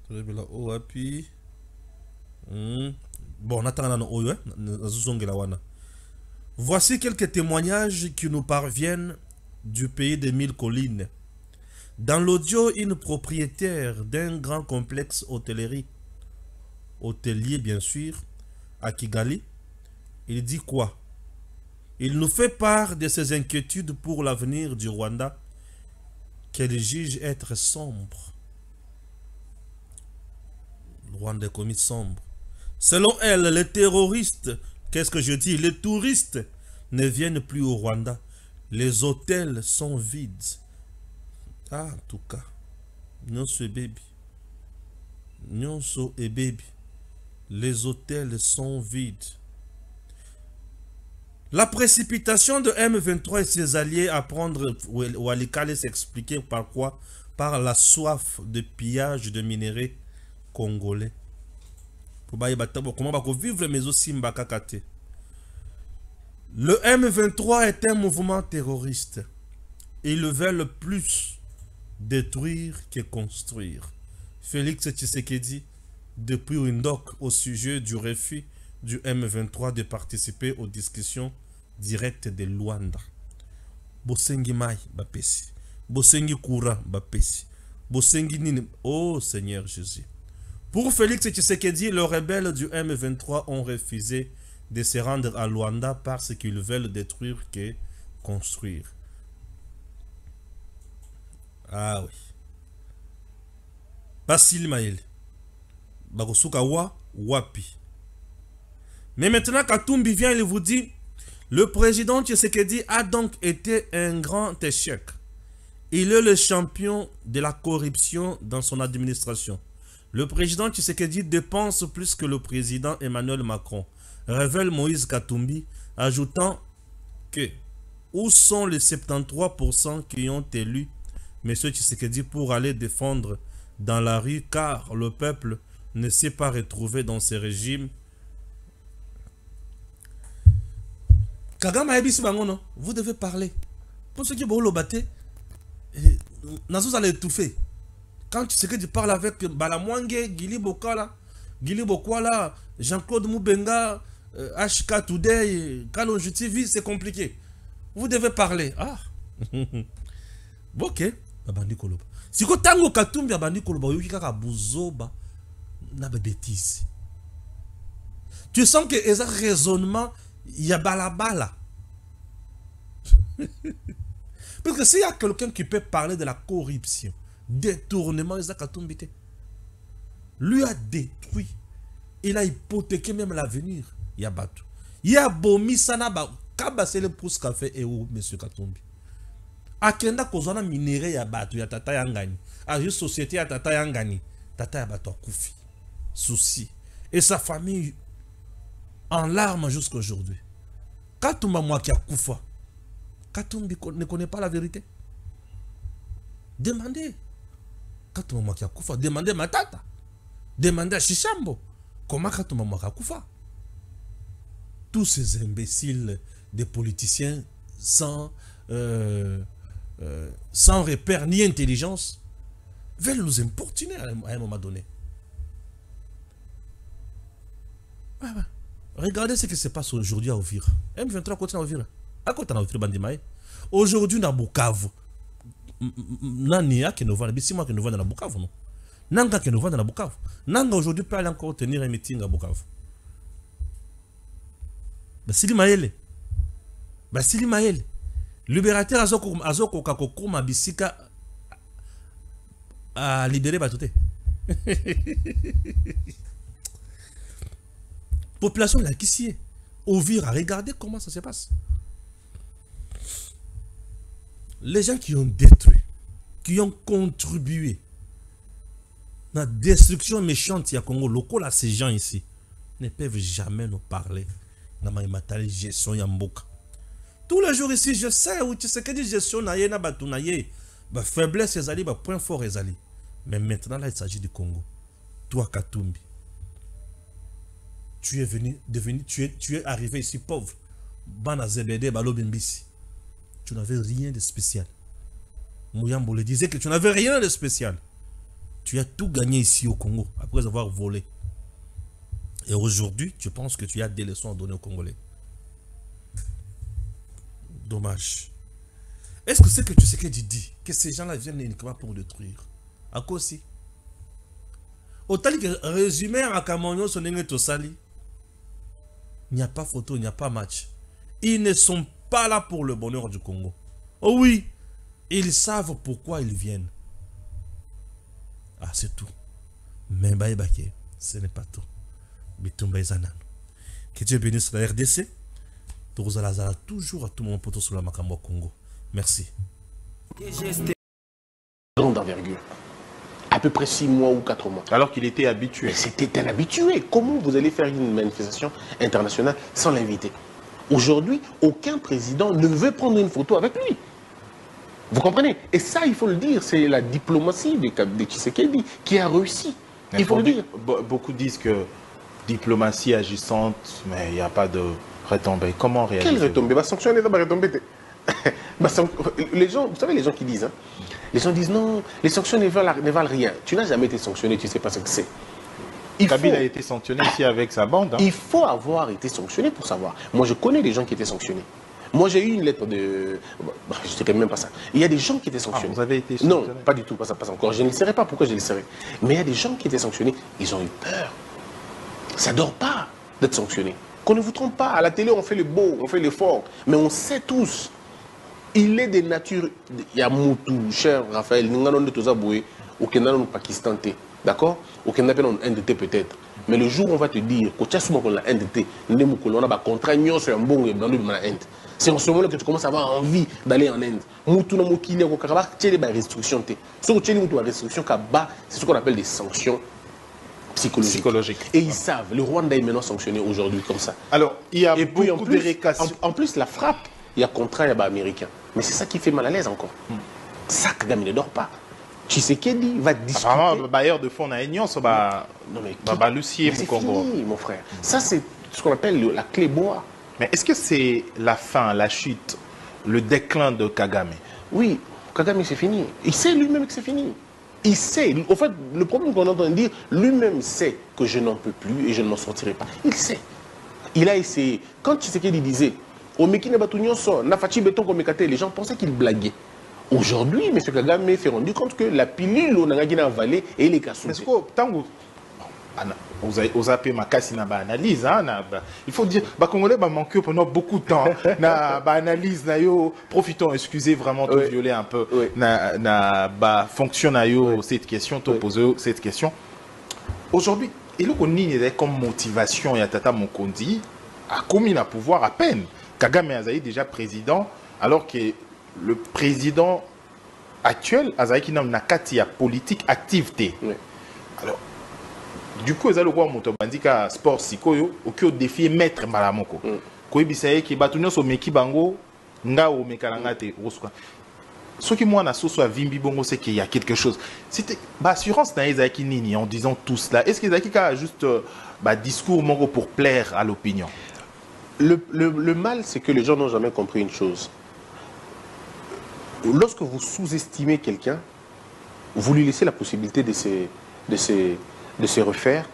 Tout le bela owapi. Bon, on attend là. Voici quelques témoignages qui nous parviennent du pays des 1000 collines. Dans l'audio, une propriétaire d'un grand complexe hôtelier bien sûr, à Kigali, il dit quoi? Il nous fait part de ses inquiétudes pour l'avenir du Rwanda qu'elle juge être sombre. Le Rwanda est commis sombre. Selon elle, les terroristes, qu'est-ce que je dis? Les touristes ne viennent plus au Rwanda. Les hôtels sont vides. Ah, en tout cas. Nyonso baby. Nyonso et baby. Les hôtels sont vides. La précipitation de M23 et ses alliés à prendre Walikale s'expliquer par quoi? Par la soif de pillage de minerais congolais. Comment vivre mais aussi Mbakakate. Le M23 est un mouvement terroriste. Ils veulent plus détruire que construire. Félix Tshisekedi, depuis Windhoek, au sujet du refus du M23 de participer aux discussions directes de Luanda. Bosengi Mai Bapesi. Bosengi Koura Bapesi. Bosengi Nini. Oh Seigneur Jésus. Pour Félix Tshisekedi, les rebelles du M23 ont refusé de se rendre à Luanda parce qu'ils veulent détruire que construire. Ah oui. Basile Maël. Bagosuka wa wapi. Mais maintenant, Katumbi vient, il vous dit, le président Tshisekedi a donc été un grand échec. Il est le champion de la corruption dans son administration. Le président Tshisekedi dépense plus que le président Emmanuel Macron, révèle Moïse Katumbi, ajoutant que où sont les 73% qui ont élu M. Tshisekedi pour aller défendre dans la rue car le peuple ne s'est pas retrouvé dans ce régime. Kagame Aebisi Bangono, vous devez parler. Pour ceux qui vont le battre, Nazou allait étouffer. Quand Tshisekedi parle avec Balamwange, Gili Bokala, Guili Bokwala, Jean-Claude Moubenga, HK Today, Kalonji TV, c'est compliqué. Vous devez parler. Ah. Ok. Babandi Koloba. Si vous tango Katumbi Babandi Koloba, vous avez buzoba na bêtise. Tu sens que les raisonnements, il y a balabala. Parce que s'il y a quelqu'un qui peut parler de la corruption, détournement, lui a détruit. Il a hypothéqué même l'avenir. Il y a Batou. Il y a Bomi Sanaba. Kabase le pouce qu'a fait Eo, monsieur Katumbi. Akenda Kozana minéré ya Batou, ya Tata Yangani. A une société ya Tata Yangani. Tata ya Batou Koufi. Souci. Et sa famille en larmes jusqu'à aujourd'hui. Katumba moi qui a Koufa. Katumbi ne connaît pas la vérité. Demandez. Katumba moi qui a Koufa. Demandez ma tata. Demandez à Shishambo. Comment Katumba moi qui a Koufa. Tous ces imbéciles des politiciens sans repère ni intelligence veulent nous importuner à un moment donné. Regardez ce qui se passe aujourd'hui à Ovira. M23 côté à Ovira. À côté à Ovira Bandimae. Aujourd'hui dans Bukavu. Nania qui nous vend, Bissima qui nous vend dans Bukavu non. Nanga qui nous vend dans Bukavu. Nanga aujourd'hui peut aller encore tenir un meeting à Bukavu. Basili Maele. Basili Maele. Libérateur Azoko Kakokoma Bisika a libéré Batoté. Population là qui s'y est. Ovira, regardez comment ça se passe. Les gens qui ont détruit, qui ont contribué à la destruction méchante du Congo, local à ces gens ici, ne peuvent jamais nous parler. Gestion Yamboka. Tous les jours ici, je sais où tu sais que des gestion naye na batu naye, ba faiblesse ezali, ba point fort ezali. Mais maintenant là, il s'agit du Congo. Toi Katumbi, tu es arrivé ici pauvre. Bana ZBD, Balo Bimbisi. Tu n'avais rien de spécial. Mouyambo le disait que tu n'avais rien de spécial. Tu as tout gagné ici au Congo après avoir volé. Et aujourd'hui, tu penses que tu as des leçons à donner aux Congolais. Dommage. Est-ce que c'est que tu sais que tu dis que ces gens-là viennent uniquement pour détruire? À quoi aussi? Autant que résumé à Kamonyo, son Tosali, il n'y a pas photo, il n'y a pas match. Ils ne sont pas là pour le bonheur du Congo. Oh oui, ils savent pourquoi ils viennent. Ah, c'est tout. Mais ce n'est pas tout. Que Dieu bénisse la RDC. Toujours à tout moment pour sur la Makambo Congo. Merci. Grande envergure. À peu près 6 mois ou 4 mois. Alors qu'il était habitué. C'était un habitué. Comment vous allez faire une manifestation internationale sans l'inviter? Aujourd'hui, aucun président ne veut prendre une photo avec lui. Vous comprenez? Et ça, il faut le dire, c'est la diplomatie de Tshisekedi qui a réussi. Mais il faut le dire. Beaucoup disent que diplomatie agissante, mais il n'y a pas de retombées. Comment réaliser? Quelle retombée? Sanctionner, ça va retomber. Les gens, vous savez, les gens qui disent, hein, les gens disent non, les sanctions ne valent rien. Tu n'as jamais été sanctionné, tu ne sais pas ce que c'est. Kabila a été sanctionné ici avec sa bande. Hein. Il faut avoir été sanctionné pour savoir. Moi, je connais des gens qui étaient sanctionnés. Moi, j'ai eu une lettre de... je ne dirais même pas ça. Il y a des gens qui étaient sanctionnés. Ah, vous avez été sanctionné? Non, pas du tout, pas encore. Je ne le saurais pas pourquoi je le saurais. Mais il y a des gens qui étaient sanctionnés, ils ont eu peur. Ça ne dort pas d'être sanctionné. Qu'on ne vous trompe pas. À la télé, on fait le beau, on fait l'effort. Mais on sait tous. Il est de nature... Il y a Moutou, cher Raphaël, nous avons des au Kenya, au Pakistan. D'accord? Au Kenya, on a NDT peut-être. Mais le jour où on va te dire que tu as souvent la NDT, on a un contrat sur un bon dans l'Inde. C'est en ce moment que tu commences à avoir envie d'aller en Inde. Moutou, no Mokili, au Karabakh, tu as des restrictions. Ce que tu as des restrictions, c'est ce qu'on appelle des sanctions psychologiques. Et ils savent, le Rwanda est maintenant sanctionné aujourd'hui comme ça. Alors, il y a et puis, beaucoup de récassions. En plus, la frappe, il y a contrat, il y a américain. Mais c'est ça qui fait mal à l'aise encore. Ça, Kagame ne dort pas. Tshisekedi va discuter. Apparemment, bailleur de fonds, ça va Lucier pour Congo. Mon frère. Ça, c'est ce qu'on appelle la clé bois. Mais est-ce que c'est la fin, la chute, le déclin de Kagame? Oui, Kagame, c'est fini. Il sait lui-même que c'est fini. Il sait. En fait, le problème qu'on entend dire, lui-même sait que je n'en peux plus et je ne m'en sortirai pas. Il sait. Il a essayé. Quand Tshisekedi disait, au Mekine Batunyoso, Nafachi Beton Komekate, les gens pensaient qu'il blaguait. Aujourd'hui, M. Kagame s'est rendu compte que la pilule, on a avalé et il est cassé. Est-ce que, tant que vous avez ma casse na ba analyse il faut dire les Congolais manqué pendant beaucoup de temps na ba analyse na yo profitons excusez vraiment de violer un peu na ba fonction na yo cette question te poser cette question aujourd'hui il est connu comme motivation ya Tata Mokondi a commis na pouvoir à peine Kagame Azaï déjà président alors que le président actuel Azaï qui n'a kati ya politique activité alors du coup, ils ont le roi Motobandika sport sikoyo au défi maître Malamoko. Koy bisaye ki batunyo so meki bango nga o mekalangate roskwa. Ce qui moi na so soit vimbi bongo c'est qu'il y a quelque chose. C'était assurance na Ezaki Nini en disant tout cela. Est-ce que Ezaki a juste discours mongo pour plaire à l'opinion? Le mal c'est que les gens n'ont jamais compris une chose. Lorsque vous sous-estimez quelqu'un, vous lui laissez la possibilité de se refaire,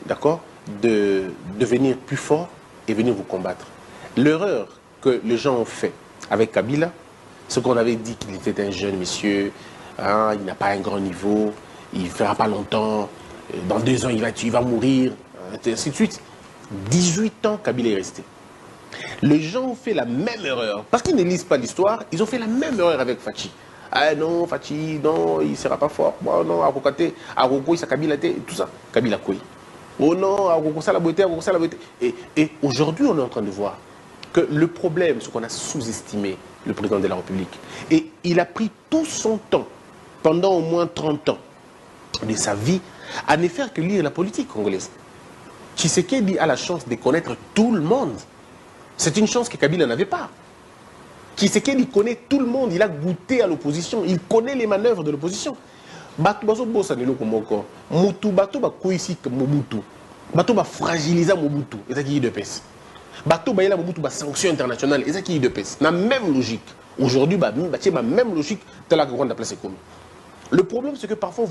d'accord, de devenir plus fort et venir vous combattre. L'erreur que les gens ont fait avec Kabila, ce qu'on avait dit qu'il était un jeune monsieur, hein, il n'a pas un grand niveau, il ne fera pas longtemps, dans 2 ans il va mourir, et ainsi de suite. 18 ans Kabila est resté. Les gens ont fait la même erreur, parce qu'ils ne lisent pas l'histoire, ils ont fait la même erreur avec Fachi. Ah non, Fachi, non, il ne sera pas fort. Oh non, Arokate, Aroko, il s'est Kabila, tout ça. Kabila Koui. Oh non, Aroko, ça la beauté, Aroko, ça la beauté. Et aujourd'hui, on est en train de voir que le problème, c'est qu'on a sous-estimé le président de la République. Et il a pris tout son temps, pendant au moins 30 ans de sa vie, à ne faire que lire la politique congolaise. Tshisekedi a la chance de connaître tout le monde. C'est une chance que Kabila n'avait pas. Tshisekedi connaît tout le monde, il a goûté à l'opposition, il connaît les manœuvres de l'opposition. Bato bazo bossa ni loko moko. Mutu bato ba koisi Mobutu. Bato ba fragiliser Mobutu, ezaki de pes. Bato ba yela Mobutu ba sanction internationale, ezaki de pes. Na même logique. Aujourd'hui ba même logique telle que on a placé comme. Le problème c'est que parfois